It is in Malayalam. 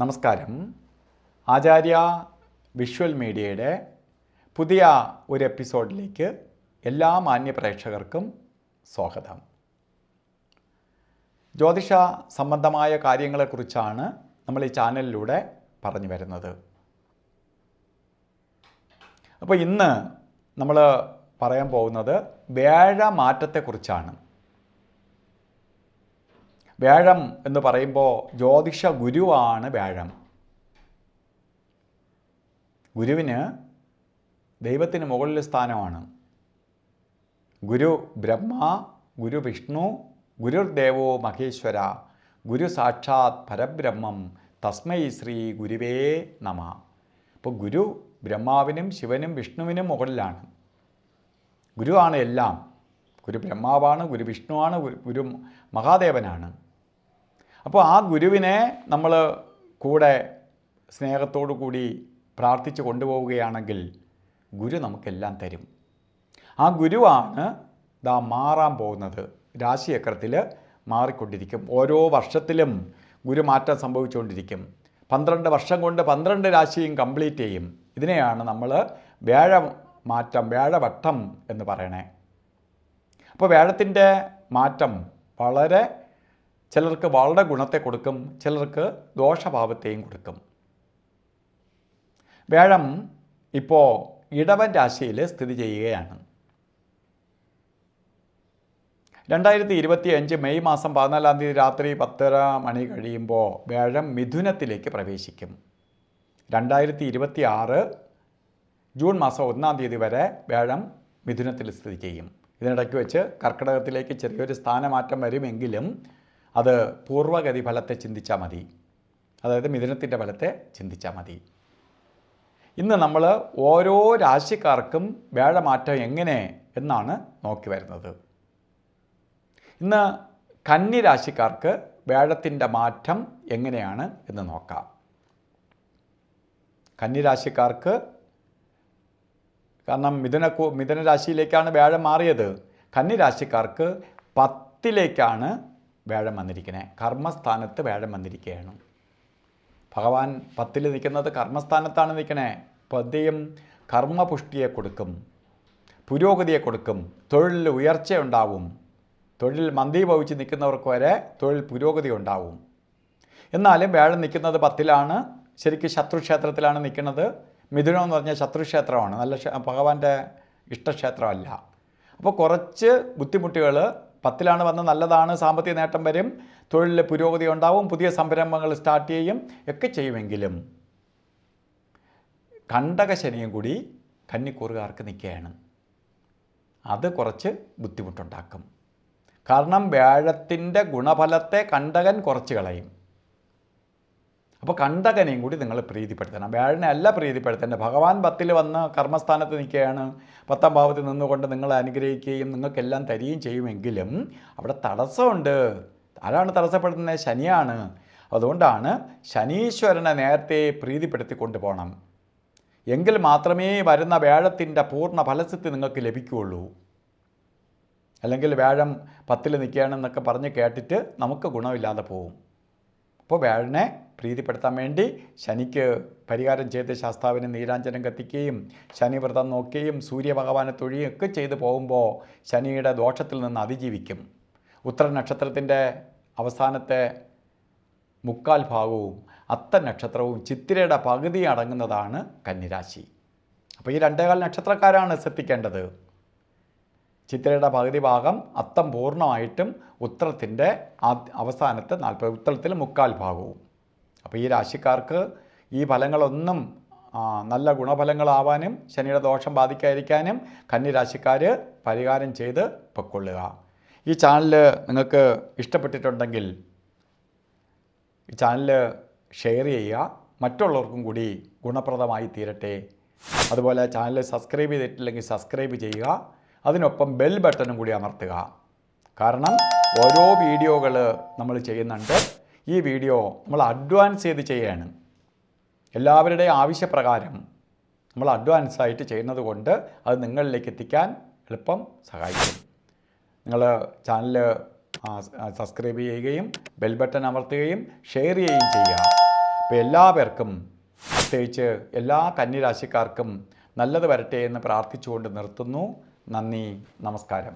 നമസ്കാരം. ആചാര്യ വിഷ്വൽ മീഡിയയുടെ പുതിയ ഒരു എപ്പിസോഡിലേക്ക് എല്ലാ മാന്യ പ്രേക്ഷകർക്കും സ്വാഗതം. ജ്യോതിഷ സംബന്ധമായ കാര്യങ്ങളെക്കുറിച്ചാണ് നമ്മൾ ഈ ചാനലിലൂടെ പറഞ്ഞു വരുന്നത്. അപ്പോൾ ഇന്ന് നമ്മൾ പറയാൻ പോകുന്നത് വ്യാഴമാറ്റത്തെക്കുറിച്ചാണ്. വ്യാഴം എന്ന് പറയുമ്പോൾ ജ്യോതിഷ ഗുരുവാണ് വ്യാഴം. ഗുരുവിന് ദൈവത്തിന് മുകളിൽ സ്ഥാനമാണ്. ഗുരു ബ്രഹ്മ, ഗുരു വിഷ്ണു, ഗുരുദേവോ മഹേശ്വര, ഗുരു സാക്ഷാത് പരബ്രഹ്മം, തസ്മൈ ശ്രീ ഗുരുവേ നമ. അപ്പോൾ ഗുരു ബ്രഹ്മാവിനും ശിവനും വിഷ്ണുവിനും മുകളിലാണ്. ഗുരുവാണ് എല്ലാം. ഗുരു ബ്രഹ്മാവാണ്, ഗുരു വിഷ്ണുവാണ്, ഗുരു മഹാദേവനാണ്. അപ്പോൾ ആ ഗുരുവിനെ നമ്മൾ കൂടെ സ്നേഹത്തോടു കൂടി പ്രാർത്ഥിച്ച് കൊണ്ടുപോവുകയാണെങ്കിൽ ഗുരു നമുക്കെല്ലാം തരും. ആ ഗുരുവാണ് മാറാൻ പോകുന്നത്. രാശിചക്രത്തിൽ മാറിക്കൊണ്ടിരിക്കും. ഓരോ വർഷത്തിലും ഗുരുമാറ്റം സംഭവിച്ചുകൊണ്ടിരിക്കും. 12 വർഷം കൊണ്ട് 12 രാശിയും കംപ്ലീറ്റ് ചെയ്യും. ഇതിനെയാണ് നമ്മൾ വ്യാഴമാറ്റം, വ്യാഴവട്ടം എന്ന് പറയണേ. അപ്പോൾ വ്യാഴത്തിൻ്റെ മാറ്റം ചിലർക്ക് വളരെ ഗുണത്തെ കൊടുക്കും, ചിലർക്ക് ദോഷഭാവത്തെയും കൊടുക്കും. വ്യാഴം ഇപ്പോൾ ഇടവൻ രാശിയിൽ സ്ഥിതി ചെയ്യുകയാണ്. 2025 മെയ് മാസം 14-ാം തീയതി രാത്രി 10:30 കഴിയുമ്പോൾ വ്യാഴം മിഥുനത്തിലേക്ക് പ്രവേശിക്കും. 2026 ജൂൺ മാസം 1-ാം തീയതി വരെ വ്യാഴം മിഥുനത്തിൽ സ്ഥിതി ചെയ്യും. ഇതിനിടയ്ക്ക് വെച്ച് കർക്കിടകത്തിലേക്ക് ചെറിയൊരു സ്ഥാനമാറ്റം വരുമെങ്കിലും അത് പൂർവ്വഗതി ഫലത്തെ ചിന്തിച്ചാൽ മതി. അതായത് മിഥുനത്തിൻ്റെ ഫലത്തെ ചിന്തിച്ചാൽ മതി. ഇന്ന് നമ്മൾ ഓരോ രാശിക്കാർക്കും വ്യാഴമാറ്റം എങ്ങനെ എന്നാണ് നോക്കി വരുന്നത്. ഇന്ന് കന്നി രാശിക്കാർക്ക് വ്യാഴത്തിൻ്റെ മാറ്റം എങ്ങനെയാണ് എന്ന് നോക്കാം. കന്നി രാശിക്കാർക്ക്, കാരണം മിഥുന രാശിയിലേക്കാണ് വ്യാഴം മാറിയത്. കന്നി രാശിക്കാർക്ക് 10ലേക്കാണ് വ്യാഴം വന്നിരിക്കുന്നത്. കർമ്മസ്ഥാനത്ത് വ്യാഴം വന്നിരിക്കുകയാണ്. ഭഗവാൻ 10ൽ നിൽക്കുന്നത് കർമ്മസ്ഥാനത്താണ് നിൽക്കണേ. പദ്യം കർമ്മപുഷ്ടിയെ കൊടുക്കും, പുരോഗതിയെ കൊടുക്കും, തൊഴിലിൽ ഉയർച്ചയുണ്ടാവും. തൊഴിൽ മന്ദീഭവിച്ച് നിൽക്കുന്നവർക്ക് വരെ തൊഴിൽ പുരോഗതി ഉണ്ടാവും. എന്നാലും വ്യാഴം നിൽക്കുന്നത് 10ലാണ്. ശരിക്കും ശത്രുക്ഷേത്രത്തിലാണ് നിൽക്കുന്നത്. മിഥുനം എന്ന് പറഞ്ഞാൽ ശത്രുക്ഷേത്രമാണ്, നല്ല ഭഗവാന്റെ ഇഷ്ടക്ഷേത്രമല്ല. അപ്പോൾ കുറച്ച് ബുദ്ധിമുട്ടുകൾ 10ലാണ് വന്ന് നല്ലതാണ്. സാമ്പത്തിക നേട്ടം വരും, തൊഴിലിൽ പുരോഗതി ഉണ്ടാവും, പുതിയ സംരംഭങ്ങൾ സ്റ്റാർട്ട് ചെയ്യും, ഒക്കെ ചെയ്യുമെങ്കിലും കണ്ടകശനിയും കൂടി കന്നിക്കൂറുകാർക്ക് നിൽക്കുകയാണ്. അത് കുറച്ച് ബുദ്ധിമുട്ടുണ്ടാക്കും. കാരണം വ്യാഴത്തിൻ്റെ ഗുണഫലത്തെ കണ്ടകൻ കുറച്ച് കളയും. അപ്പോൾ കണ്ടകനെയും കൂടി നിങ്ങൾ പ്രീതിപ്പെടുത്തണം. വ്യാഴനെ അല്ല പ്രീതിപ്പെടുത്തേണ്ടത്. ഭഗവാൻ 10ൽ വന്ന് കർമ്മസ്ഥാനത്ത് നിൽക്കുകയാണ്. 10ാം ഭാവത്തിൽ നിന്നുകൊണ്ട് നിങ്ങളെ അനുഗ്രഹിക്കുകയും നിങ്ങൾക്കെല്ലാം തരികയും ചെയ്യുമെങ്കിലും അവിടെ തടസ്സമുണ്ട്. ആരാണ് തടസ്സപ്പെടുത്തുന്നത്? ശനിയാണ്. അതുകൊണ്ടാണ് ശനീശ്വരനെ നേരത്തെ പ്രീതിപ്പെടുത്തി കൊണ്ടുപോകണം. എങ്കിൽ മാത്രമേ വരുന്ന വ്യാഴത്തിൻ്റെ പൂർണ്ണ ഫലസിദ്ധി നിങ്ങൾക്ക് ലഭിക്കുകയുള്ളൂ. അല്ലെങ്കിൽ വ്യാഴം 10ൽ നിൽക്കുകയാണെന്നൊക്കെ പറഞ്ഞ് കേട്ടിട്ട് നമുക്ക് ഗുണമില്ലാതെ പോവും. അപ്പോൾ വ്യാഴനെ പ്രീതിപ്പെടുത്താൻ വേണ്ടി ശനിക്ക് പരിഹാരം ചെയ്ത് ശാസ്താവിന് നീരാഞ്ജനം കത്തിക്കുകയും ശനിവ്രതം നോക്കുകയും സൂര്യഭഗവാനെ തൊഴുകയും ഒക്കെ ചെയ്ത് പോകുമ്പോൾ ശനിയുടെ ദോഷത്തിൽ നിന്ന് അതിജീവിക്കും. ഉത്തര നക്ഷത്രത്തിൻ്റെ അവസാനത്തെ 3/4 ഭാഗവും അത്ത നക്ഷത്രവും ചിത്തിരയുടെ പകുതി അടങ്ങുന്നതാണ് കന്നിരാശി. അപ്പോൾ ഈ 2.25 നക്ഷത്രക്കാരാണ് ശ്രദ്ധിക്കേണ്ടത്. ചിത്തിരയുടെ പകുതി ഭാഗം, അത്തം പൂർണ്ണമായിട്ടും, ഉത്തരത്തിൻ്റെ അവസാനത്തെ 40, ഉത്തരത്തിൽ 3/4 ഭാഗവും. അപ്പോൾ ഈ രാശിക്കാർക്ക് ഈ ഫലങ്ങളൊന്നും നല്ല ഗുണഫലങ്ങളാവാനും ശനിയുടെ ദോഷം ബാധിക്കാതിരിക്കാനും കന്നിരാശിക്കാർ പരിഹാരം ചെയ്ത് പൊയ്ക്കൊള്ളുക. ഈ ചാനൽ നിങ്ങൾക്ക് ഇഷ്ടപ്പെട്ടിട്ടുണ്ടെങ്കിൽ ഈ ചാനൽ ഷെയർ ചെയ്യുക, മറ്റുള്ളവർക്കും കൂടി ഗുണപ്രദമായി തീരട്ടെ. അതുപോലെ ചാനൽ സബ്സ്ക്രൈബ് ചെയ്തിട്ടില്ലെങ്കിൽ സബ്സ്ക്രൈബ് ചെയ്യുക. അതിനൊപ്പം ബെൽ ബട്ടണും കൂടി അമർത്തുക. കാരണം ഓരോ വീഡിയോകൾ നമ്മൾ ചെയ്യുന്നുണ്ട്. ഈ വീഡിയോ നമ്മൾ അഡ്വാൻസ് ചെയ്ത് ചെയ്യുകയാണ്. എല്ലാവരുടെയും ആവശ്യപ്രകാരം നമ്മൾ അഡ്വാൻസായിട്ട് ചെയ്യുന്നത് കൊണ്ട് അത് നിങ്ങളിലേക്ക് എത്തിക്കാൻ എളുപ്പം സഹായിക്കും. നിങ്ങൾ ചാനൽ സബ്സ്ക്രൈബ് ചെയ്യുകയും ബെൽ ബട്ടൺ അമർത്തുകയും ഷെയർ ചെയ്യുകയും ചെയ്യുക. അപ്പോൾ എല്ലാ പേർക്കും, പ്രത്യേകിച്ച് എല്ലാ കന്നിരാശിക്കാർക്കും നല്ലത് വരട്ടെ എന്ന് പ്രാർത്ഥിച്ചുകൊണ്ട് നിർത്തുന്നു. നന്ദി, നമസ്കാരം.